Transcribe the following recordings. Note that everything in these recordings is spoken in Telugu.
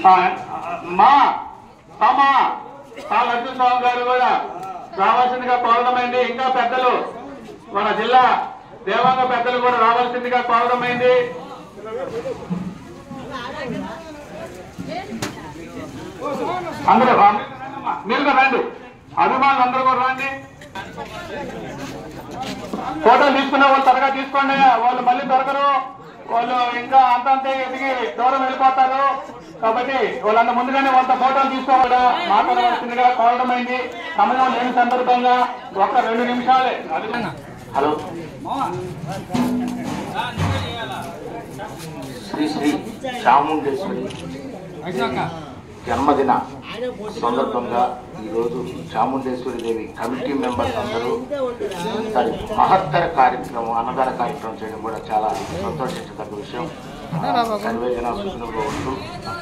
మా తమ లక్ష్మీ స్వామి గారు కూడా రావాల్సిందిగా కోరడమైంది. ఇంకా పెద్దలు మన జిల్లా దేవాంగ పెద్దలు కూడా రావాల్సిందిగా కోరడమైంది. అందరూ మీరు రండి, అభిమానులు అందరూ కూడా రండి. ఫోటోలు తీసుకునే వాళ్ళు త్వరగా తీసుకోండి, వాళ్ళు మళ్ళీ దొరకరు, వాళ్ళు ఇంకా అంతంతే ఎదిగి దూరం వెళ్ళిపోతారు. కాబట్టి వాళ్ళంత ముందుగానే వాళ్ళ ఫోటోలు తీసుకోవాలా మాట్లాడవలసిందిగా కోరడమైంది. సమయం లేని సందర్భంగా ఒక 2 నిమిషాలే. హలో, శ్రీ శ్రీ చాముండేశ్వరి జన్మదిన సందర్భంగా ఈరోజు చాముండేశ్వరి దేవి కమిటీ మెంబర్స్ అందరూ మహత్తర కార్యక్రమం, అన్నదాన కార్యక్రమం చేయడం కూడా చాలా సంతోషించదగ్గ విషయం. సర్వేజన సూచనగా ఉంటూ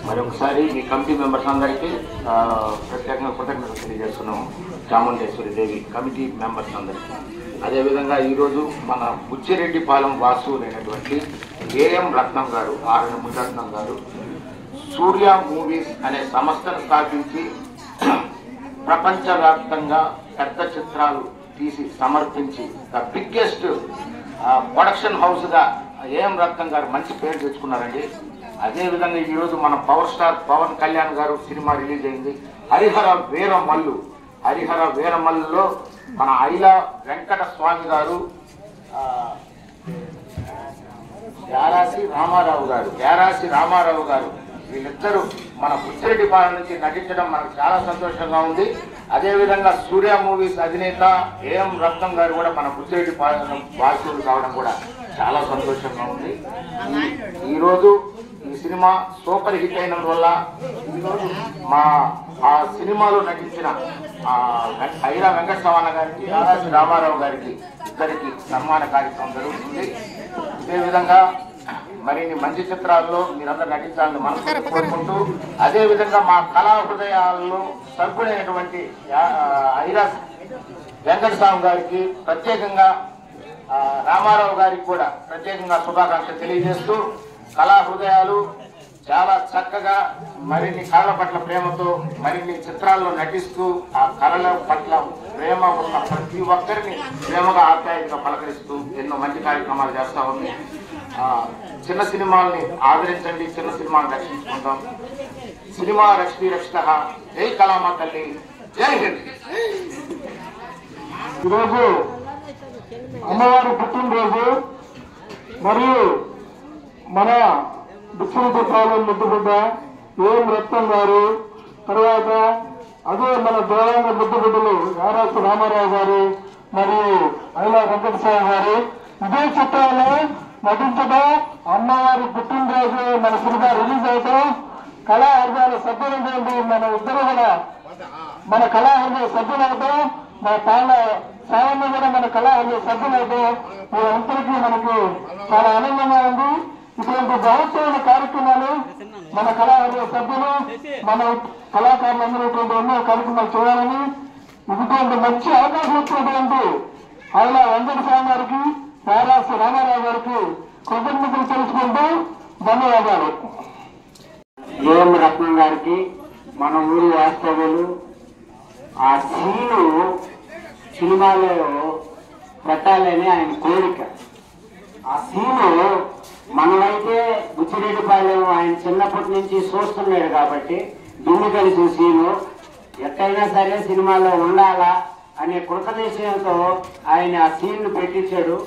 మరొకసారి మీ కమిటీ మెంబర్స్ అందరికీ ప్రత్యేకంగా కృతజ్ఞతలు తెలియజేస్తున్నాము. చాముండేశ్వరి దేవి కమిటీ మెంబర్స్ అందరికీ. అదేవిధంగా ఈరోజు మన బుచ్చిరెడ్డిపాలెం వాసు అయినటువంటి ఏఎం రత్నం గారు, ఆర్ఎన్ మునిరత్నం గారు సూర్య మూవీస్ అనే సంస్థను స్థాపించి ప్రపంచవ్యాప్తంగా పెద్ద చిత్రాలు తీసి సమర్పించి ద బిగ్గెస్ట్ ప్రొడక్షన్ హౌస్గా ఏఎం రత్నం గారు మంచి పేరు తెచ్చుకున్నారండి. అదేవిధంగా ఈరోజు మన పవర్ స్టార్ పవన్ కళ్యాణ్ గారు సినిమా రిలీజ్ అయింది హరిహర వీరమల్లు. హరిహర వీరమల్లులో మన ఐలా వెంకట స్వామి గారు, యారాసి రామారావు గారు వీళ్ళిద్దరూ మన బుచ్చిరెడ్డిపాలెం నుంచి నటించడం మనకు చాలా సంతోషంగా ఉంది. అదేవిధంగా సూర్య మూవీస్ అధినేత ఏఎం రత్నం గారు కూడా మన బుచ్చిరెడ్డిపాలెం వాసులు కావడం కూడా చాలా సంతోషంగా ఉంది. ఈరోజు ఈ సినిమా సూపర్ హిట్ అయిన వల్ల ఈరోజు ఆ సినిమాలో నటించిన ఐరా వెంకటస్వామి గారికి, యారాసి రామారావు గారికి ఇద్దరికి సన్మాన కార్యక్రమం జరుగుతుంది. అదేవిధంగా మరిన్ని మంచి చిత్రాల్లో మీరందరూ నటించాలని మనసు కోరుకుంటూ, అదేవిధంగా మా కళా హృదయాల్లో సభ్యుడైనటువంటి ఐరా వెంకటస్వామి గారికి ప్రత్యేకంగా, రామారావు గారికి కూడా ప్రత్యేకంగా శుభాకాంక్షలు తెలియజేస్తూ, కళా హృదయాలు చాలా చక్కగా మరిన్ని కళల పట్ల ప్రేమతో మరిన్ని చిత్రాల్లో నటిస్తూ ఆ కళల పట్ల ప్రేమ ఉన్న ప్రతి ఒక్కరిని ప్రేమగా ఆప్యాయంగా పలకరిస్తూ ఎన్నో మంచి కార్యక్రమాలు చేస్తా ఉంది. చిన్న సినిమాల్ని ఆదరించండి, చిన్న సినిమాని రక్షించుకుంటాం. సినిమా రక్షి రక్షిత. జై కళామా తల్లి, జై హింద్. ఈరోజు అమ్మవారి పుట్టినరోజు మరియు మన బుచ్చిరెడ్డిపాలెం ముద్దుబిడ్డ ఏఎం రత్నం గారు, తర్వాత అదే మన దేవాంగ ముద్దుబిడ్డలు యారాసి రామారావు గారు మరియు ఐలా వెంకటస్వామి గారు ఇదే చిత్రాల్లో నటించడం, అమ్మవారి పుట్టినరోజు మన సినిమా రిలీజ్ అవడం, కళా హృదయాల సభ్యులైనటువంటి మన ఇద్దరు కూడా మన కళా హృదయ సభ్యులవుతాం, మన తాళ్ళ సాయన్న కూడా మన కళా హృదయ సభ్యులవుతాం. వీరందరికీ మనకు చాలా ఆనందంగా ఉంది. ఇటువంటి బహుత్తమైన కార్యక్రమాలు మన కళా హృదయ సభ్యులు, మన కళాకారులందరూ ఇటువంటి ఎన్నో కార్యక్రమాలు చేయాలని, ఇటువంటి మంచి అవకాశం ఇచ్చినటువంటి ఐలా వెంకటస్వామి గారికి, యారాసి రామారావు గారికి కృతజ్ఞతలు తెలుసుకుంటూ ధన్యవాదాలు. ఏఎం రత్నం గారికి మన ఊరి వాస్తవ్యులు ఆ సీను సినిమాలో పెట్టాలని ఆయన కోరిక. ఆ సీను మనమైతే బుచ్చిరెడ్డిపాలెం ఆయన చిన్నప్పటి నుంచి చూస్తున్నాడు కాబట్టి దుమ్ము కలిసి సీను ఎట్టయినా సరే సినిమాలో ఉండాలా అనే కృతనిశ్చయంతో ఆయన ఆ సీన్ పెట్టించాడు.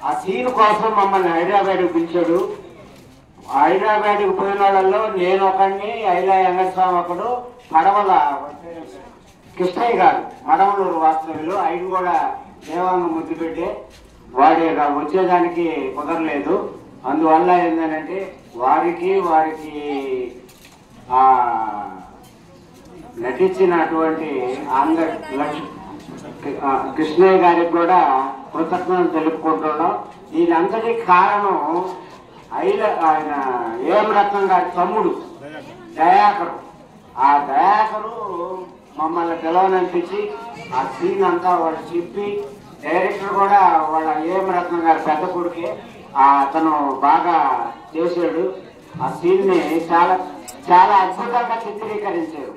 ఆ సీన్ కోసం మమ్మల్ని హైదరాబాద్కి పిలిచాడు. హైదరాబాద్కి పోయిన వాళ్ళల్లో నేను ఒకడిని, ఐలా వెంకటస్వామి ఒకడు, పడవల కృష్ణయ్య గారు మడవలూరు వాస్తవ్యులు, ఆయన కూడా దేవాంగ ముద్దు పెట్టి వాడి వచ్చేదానికి కుదరలేదు. అందువల్ల ఏంటంటే వారికి నటించినటువంటి కృష్ణయ్య గారికి కూడా కృతజ్ఞతలు తెలుపుకుంటున్నాం. దీనంతటి కారణం ఆయన ఏఎం రత్నం గారి తమ్ముడు దయాకరు. ఆ దయాకరు మమ్మల్ని పిలవననిపించి ఆ సీన్ అంతా వాళ్ళు చెప్పి, డైరెక్టర్ కూడా వాళ్ళ ఏఎం రత్నం గారి పెద్ద కొడుకే, అతను బాగా చేశాడు. ఆ సీన్ ని చాలా చాలా అద్భుతంగా చిత్రీకరించారు.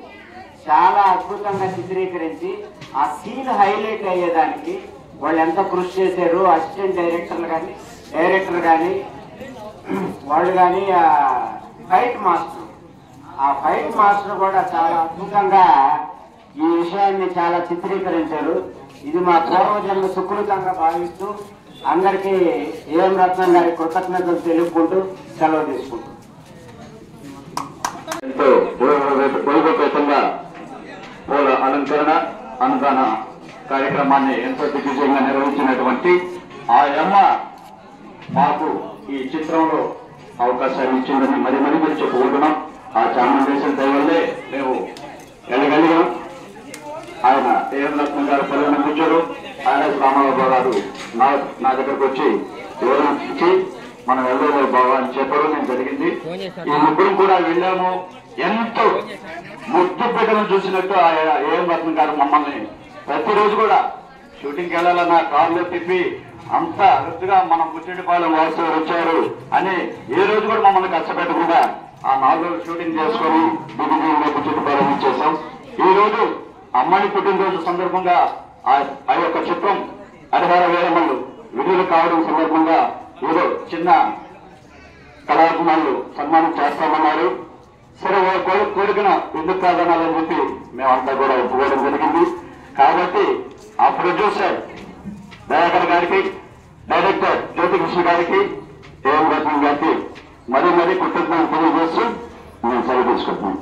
చాలా అద్భుతంగా చిత్రీకరించి ఆ సీన్ హైలైట్ అయ్యేదానికి వాళ్ళు ఎంత కృషి చేశారు. అసిస్టెంట్ డైరెక్టర్ కానీ వాళ్ళు కానీ ఫైట్ మాస్టర్ కూడా చాలా అద్భుతంగా ఈ విషయాన్ని చాలా చిత్రీకరించారు. ఇది మా పూర్వజన్మ సుకృతంగా భావిస్తూ అందరికీ ఏఎం రత్నం గారి కృతజ్ఞతలు తెలుపుకుంటూ సెలవు తీసుకుంటాం. ఎంతో వైభవపేతంగా పూల అలంకరణ అన్నదాన కార్యక్రమాన్ని ఎంతో దిగ్విజయంగా నిర్వహించినటువంటి ఆ అమ్మ మాకు ఈ చిత్రంలో అవకాశాన్ని ఇచ్చిందని మరి చెప్పుకుంటున్నాం. ఆ చాముండేశ్వరి దయ వల్లే మేము వెళ్ళగలిగాం. ఆయన ఏఎం రత్నం గారు పల్లెన కూర్చోరు, ఆయన రామారావు గారు నా దగ్గరకు వచ్చి వివరణ ఇచ్చి మనం వెళ్ళలేదు బాబా అని చెప్పడం నేను జరిగింది. ఈ ముగ్గురు కూడా వెళ్ళాము. ఎంతో ముద్దు బిడ్డను చూసినట్టు ఏఎం రత్నం గారు మమ్మల్ని ప్రతిరోజు కూడా షూటింగ్కి వెళ్ళాలన్న కార్లో తిప్పి అంత అరుదుగా మనం పుట్టినపాలెం వాసు వచ్చారు అని ఏ రోజు కూడా మమ్మల్ని కష్టపెట్టకుండా ఆ 4 రోజులు షూటింగ్ చేసుకొని దిగ్విజయంగా పుట్టినపాలెం ఇచ్చేసాం. ఈ రోజు అమ్మాయి పుట్టినరోజు సందర్భంగా ఆ యొక్క చిత్రం హరిహర వీరమల్లు విడుదల కావడం సందర్భంగా ఏదో చిన్న కళాభిమానులు సన్మానం చేస్తామన్నారు. సరే కోరికన ఎందుకు ప్రాధాన్యాలని చెప్పి మేమంతా కూడా ఒప్పుకోవడం జరిగింది. కాబట్టి ఆ ప్రొడ్యూసర్ దయాకర్ గారికి, డైరెక్టర్ జ్యోతికృష్ణ గారికి, ఏఎం రత్నం గారికి మరీ కృతజ్ఞతలు తెలియజేస్తూ మేము సెలవు తీసుకుంటున్నాం.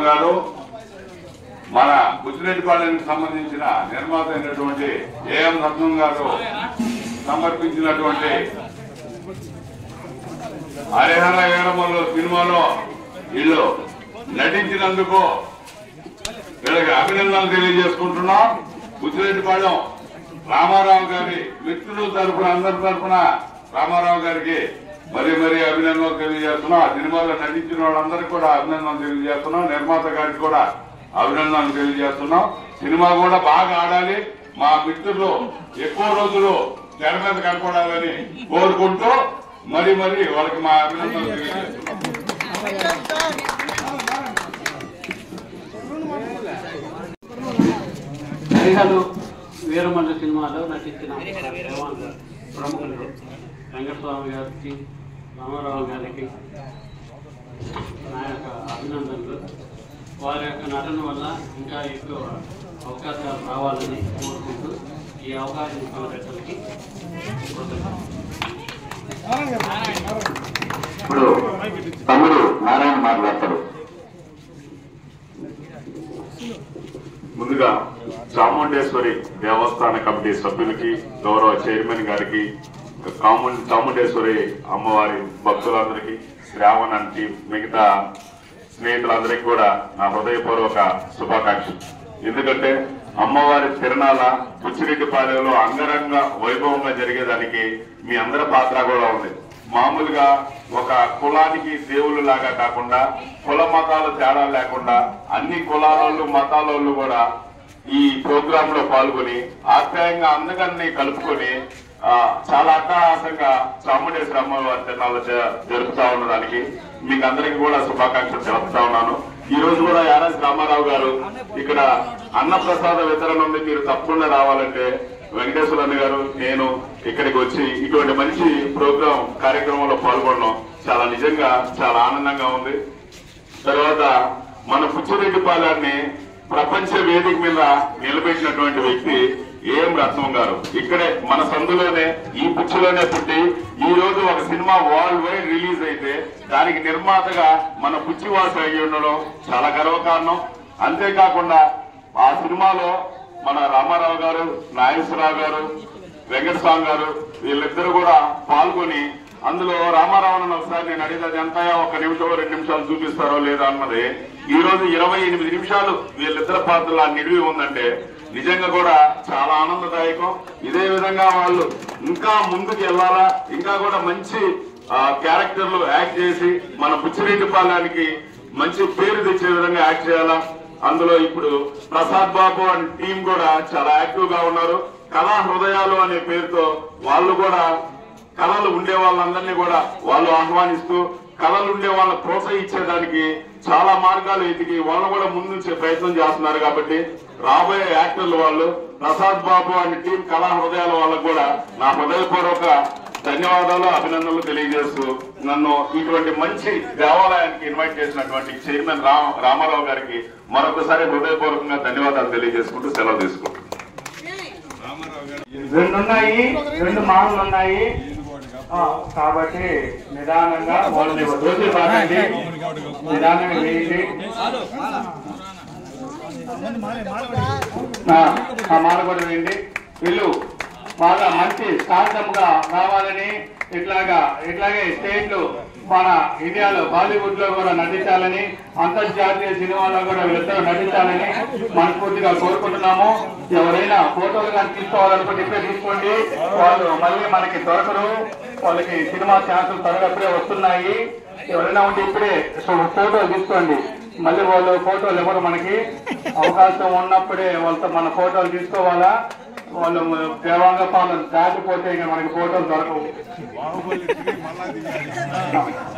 గారు మన బుచ్చిరెడ్డిపాలెంకి సంబంధించిన నిర్మాత అయినటువంటి ఏఎం రత్నం గారు సమర్పించినటువంటి హరిహర వీరమల్లు సినిమాలో వీళ్ళు నటించినందుకు వీళ్ళకి అభినందనలు తెలియజేసుకుంటున్నాం. బుచ్చిరెడ్డిపాలెం రామారావు గారి మిత్రుల తరఫున అందరి తరఫున రామారావు గారికి మరీ అభినందనలు తెలియజేస్తున్నాం. ఆ సినిమాలో నటించిన వాళ్ళందరికీ కూడా అభినందనలు తెలియజేస్తున్నాం. నిర్మాత గారికి కూడా అభినందనలు తెలియజేస్తున్నాం. సినిమా కూడా బాగా ఆడాలి, మా మిత్రులు ఎక్కువ రోజులు తెర మీద కనపడాలని కోరుకుంటూ మరీ వాళ్ళకి మా అభినందనలు తెలియజేస్తున్నాం. హరిహర వీరమల్లు సినిమాలో నటించిన ప్రముఖులు వెంకటస్వామి గారికి, రామారావు గారికి నా యొక్క అభినందనలు. వారి యొక్క నటన వల్ల ఇంకా ఎక్కువ అవకాశాలు రావాలని కోరుకుంటూ ఈ అవకాశం ఇచ్చిన పెద్దలకి ఇప్పుడు తమ్ముడు నారాయణ మాట్లాడతారు. ముందుగా చాముండేశ్వరి దేవస్థాన కమిటీ సభ్యులకి, గౌరవ చైర్మన్ గారికి, చాముండేశ్వరి అమ్మవారి భక్తులందరికీ, శ్రావణ్ అంటే మిగతా స్నేహితులందరికీ కూడా నా హృదయపూర్వక శుభాకాంక్షలు. ఎందుకంటే అమ్మవారి తిరణాల బుచ్చిరెడ్డిపాలెంలో అంగరంగ వైభవంగా జరిగేదానికి మీ అందరి పాత్ర కూడా ఉంది. మామూలుగా ఒక కులానికి దేవుళ్ళు లాగా కాకుండా, కుల మతాలు తేడా లేకుండా అన్ని కులాల మతాల కూడా ఈ ప్రోగ్రామ్ లో పాల్గొని ఆప్యాయంగా అందరినీ కలుపుకొని చాలా అట్టహాసంగా చాముండేశ్వరి అమ్మవారి తిరణాలు జరుపుతా ఉన్నదానికి మీకు అందరికీ కూడా శుభాకాంక్షలు తెలుపుతా ఉన్నాను. ఈ రోజు కూడా యారాజ్ రామారావు గారు ఇక్కడ అన్నప్రసాద వితరణ ఉంది, మీరు తప్పకుండా రావాలంటే వెంకటేశ్వర గారు నేను ఇక్కడికి వచ్చి ఇటువంటి మంచి ప్రోగ్రాం కార్యక్రమంలో పాల్గొనడం చాలా నిజంగా చాలా ఆనందంగా ఉంది. తర్వాత మన బుచ్చిరెడ్డిపాలెన్ని ప్రపంచ వేదిక మీద నిలబెట్టినటువంటి వ్యక్తి ఏఎం రత్నం గారు. ఇక్కడే మన సందులోనే ఈ బుచ్చిలోనే పుట్టి ఈ రోజు ఒక సినిమా వరల్డ్ వైడ్ రిలీజ్ అయితే దానికి నిర్మాతగా మన బుచ్చివాసు అయ్యి ఉండడం చాలా గర్వకారణం. అంతేకాకుండా ఆ సినిమాలో మన రామారావు గారు, నాగేశ్వరరావు గారు, వెంకటస్వామి గారు వీళ్ళిద్దరూ కూడా పాల్గొని అందులో రామారావు ఒకసారి నేను అడిగితే ఎంత 1 నిమిషం 2 నిమిషాలు చూపిస్తారో లేదా అన్నది ఈ రోజు 28 నిమిషాలు వీళ్ళిద్దరు పాత్రల నిడివి ఉందంటే నిజంగా కూడా చాలా ఆనందదాయకం. ఇదే విధంగా వాళ్ళు ఇంకా ముందుకు వెళ్ళాలా, ఇంకా కూడా మంచి క్యారెక్టర్లు యాక్ట్ చేసి మన బుచ్చిరెడ్డిపాలెనికి మంచి పేరు తెచ్చే విధంగా యాక్ట్ చేయాలా. అందులో ఇప్పుడు ప్రసాద్ బాబు అండ్ టీం కూడా చాలా యాక్టివ్ గా ఉన్నారు. కళా హృదయాలు అనే పేరుతో వాళ్ళు కూడా కళలు ఉండే వాళ్ళందరినీ కూడా వాళ్ళు ఆహ్వానిస్తూ కళలు ఉండే వాళ్ళని ప్రోత్సహించేదానికి చాలా మార్గాలు ఎదిగి వాళ్ళు కూడా ముందుంచే ప్రయత్నం చేస్తున్నారు. కాబట్టి రాబోయే యాక్టర్లు వాళ్ళు ప్రసాద్ బాబు అనే టీం కళా హృదయాల వాళ్ళకు కూడా నా హృదయపూర్వక ధన్యవాదాలు, అభినందనలు తెలియజేస్తూ నన్ను ఇటువంటి మంచి దేవాలయానికి ఇన్వైట్ చేసినటువంటి చైర్మన్ రామారావు గారికి మరొకసారి హృదయపూర్వకంగా ధన్యవాదాలు తెలియజేసుకుంటూ సెలవు తీసుకుంటున్నాను. 2 ఉన్నాయి, 2 మాలలు ఉన్నాయి కాబట్టి నిదానంగా వాళ్ళని దోషి పాకండి, నిదానంగా వేయండి. మాల కూడా వేయండి. వీళ్ళు బాగా మంచి స్టార్టప్గా రావాలని ఇట్లాగే స్టేట్లు మన ఇండియాలో బాలీవుడ్ లో కూడా నటించాలని, అంతర్జాతీయ సినిమాలో కూడా వీళ్ళిద్దరూ నటించాలని మనస్ఫూర్తిగా కోరుకుంటున్నాము. ఎవరైనా ఫోటోలు కానీ తీసుకోవాలనుకుంటే ఇప్పుడే తీసుకోండి, వాళ్ళు మళ్ళీ మనకి దొరకరు. వాళ్ళకి సినిమా ఛాన్సులు త్వరగా వస్తున్నాయి. ఎవరైనా ఉంటే ఇప్పుడే ఫోటోలు తీసుకోండి. మళ్ళీ వాళ్ళు ఫోటోలు ఎవరు మనకి అవకాశం ఉన్నప్పుడే వాళ్ళతో మన ఫోటోలు తీసుకోవాలా. వాళ్ళు దేవాంగ పాలన దాటిపోతే ఇంకా మనకి ఫోటోలు దొరకవు.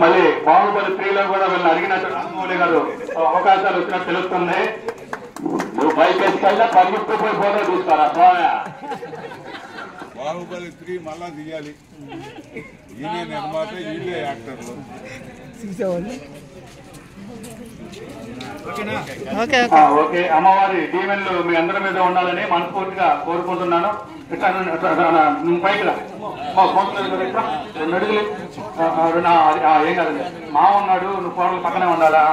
మళ్ళీ బాహుబలి 3లో కూడా వీళ్ళని అడిగినట్టు రాజమౌళి గారు అవకాశాలు వచ్చినట్టు తెలుస్తుంది. నువ్వు బైక్ వేసుకెళ్ళా పరిగెత్తుకు పోయి ఫోటో తీసుకోరా. బాహుబలి 3 మళ్ళా తీయాలి. ఈయనే నిర్మాత, ఈయనే యాక్టర్లు. ఓకే, అమ్మవారి దీవెనలు మీ అందరి మీద ఉండాలని మనస్ఫూర్తిగా కోరుకుంటున్నాను. పైకి అడుగులు ఏం కాదు, మా ఉన్నాడు, నువ్వు ఫోటోలు పక్కనే ఉండాలా.